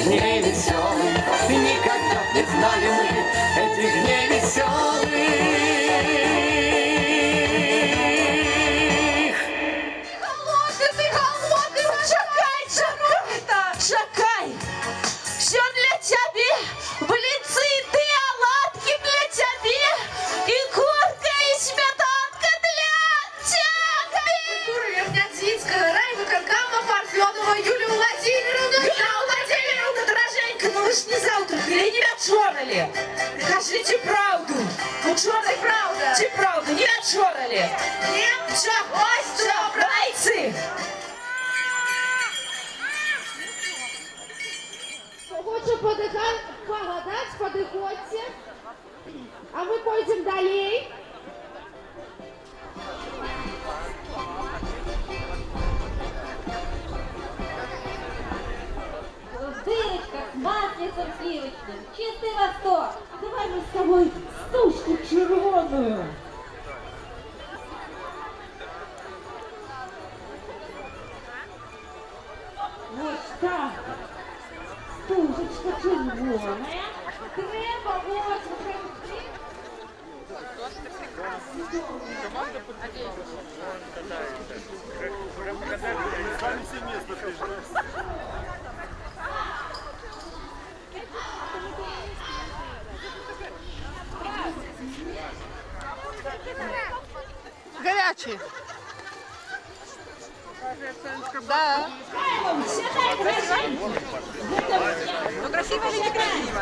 этих дней веселых, и никогда не знали мы этих дней веселых. Голодный, Шакай, все для тебя, блинцы, ты, оладки для тебя, и курка, и сметанка для тебя. Культура Верхнеодзинского района, Каркама, Парфенова, Юлия Владимировна. Дороженька, ну вы ж не завтракали, не вечорали. Кажите правду. Ученый, правда. Чи правду, не вечорали. Немча, ось, добра. Зайцы. Хочу погадать, подыходьте. А мы пойдем далее. В дырочках с маслицем сливочным. Чистый восток. Давай мы с тобой стужку червоную. Вот так. Стужечка червоная. Треба вот. Горячий. Да. Ну красиво или некрасиво?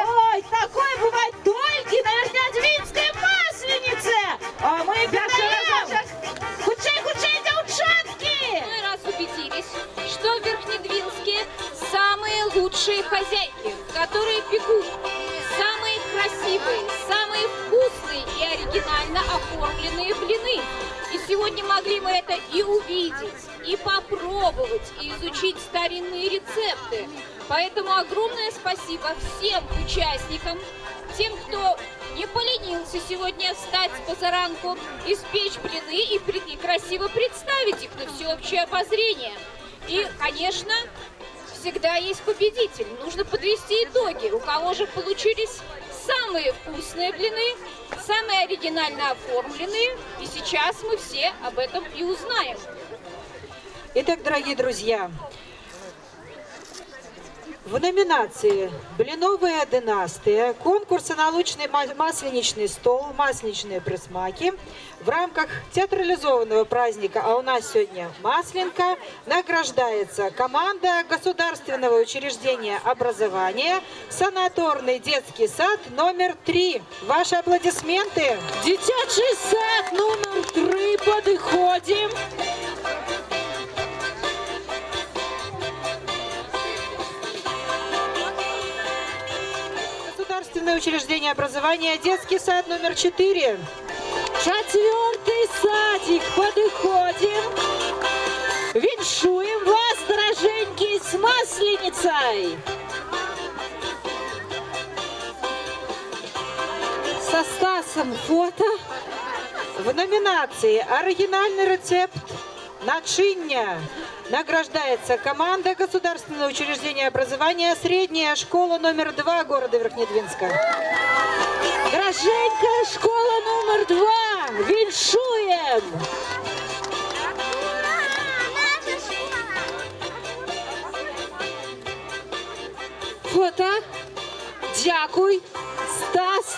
Ой, такое бывает только на Верхнеодвинской Масленице. А мы гадаем. Худшей, девчонки. Мы раз убедились, что в Верхнедвинске самые лучшие хозяйки, которые пекут самые красивые, самые вкусные и оригинально оформленные блины. И сегодня могли мы это и увидеть, и попробовать, и изучить старинные рецепты. Поэтому огромное спасибо всем участникам, тем, кто не поленился сегодня встать с позаранку, испечь блины и красиво представить их на всеобщее обозрение. И, конечно, всегда есть победитель. Нужно подвести итоги. У кого же получились самые вкусные блины, самые оригинально оформленные. И сейчас мы все об этом и узнаем. Итак, дорогие друзья, в номинации «Блиновая династия» конкурса «Научный масленичный стол. Масленичные присмаки» в рамках театрализованного праздника, а у нас сегодня Масленка, награждается команда Государственного учреждения образования «Санаторный детский сад номер 3». Ваши аплодисменты. Дитячий сад номер 3, подходим. Государственное учреждение образования детский сад номер 4. 4-й садик, подходим. Віншуем вас, дороженькие, с Масленицей. Со Стасом фото. В номинации «Оригинальный рецепт начиння» награждается команда Государственного учреждения образования «Средняя школа номер 2» города Верхнедвинска. Дороженькая, школа номер 2. Віншуем. Фото. Дякуй. Стас,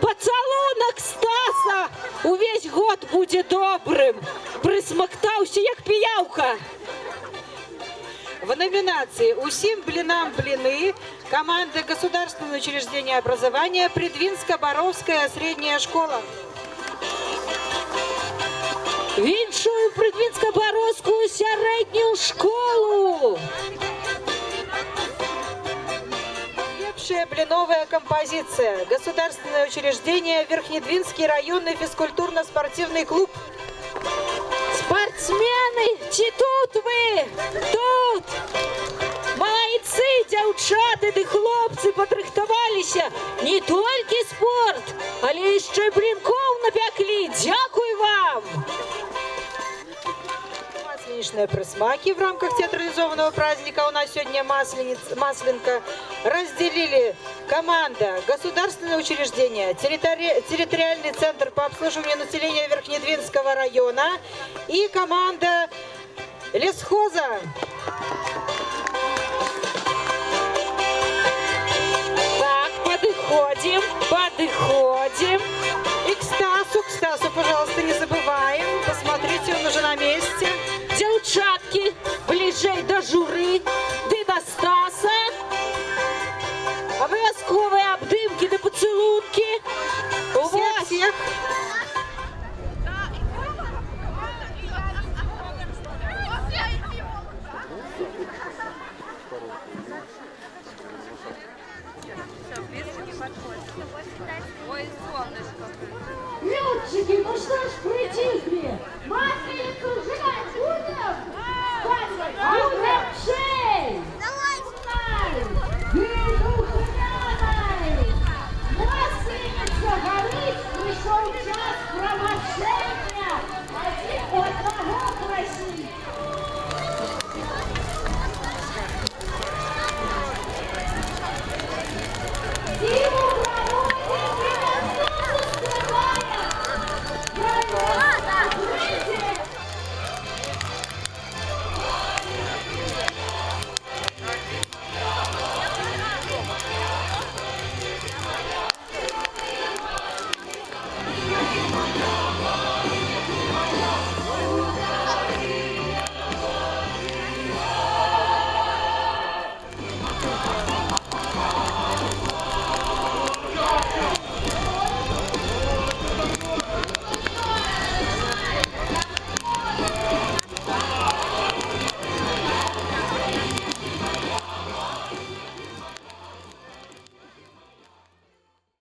поцалунок Стаса увесь год будет добрым. Присмактаўся, як піяўка. В номинации «Усім блинам блины» команда Государственного учреждения образования Придвинско-Боровская средняя школа. Віншую Придвинско-Боровскую среднюю школу. Лепшая блиновая композиция. Государственное учреждение Верхнедвинский районный физкультурно-спортивный клуб. Спортсмены, ці тут вы? Тут! Молодцы, дзяўчаты ды хлопцы падрыхтаваліся. Не толькі спорт, але яшчэ блінкоў напяклі. Дзякуй вам! молочные присмаки в рамках театрализованного праздника. У нас сегодня Масленка. Разделили команда государственное учреждение, территориальный центр по обслуживанию населения Верхнедвинского района и команда лесхоза.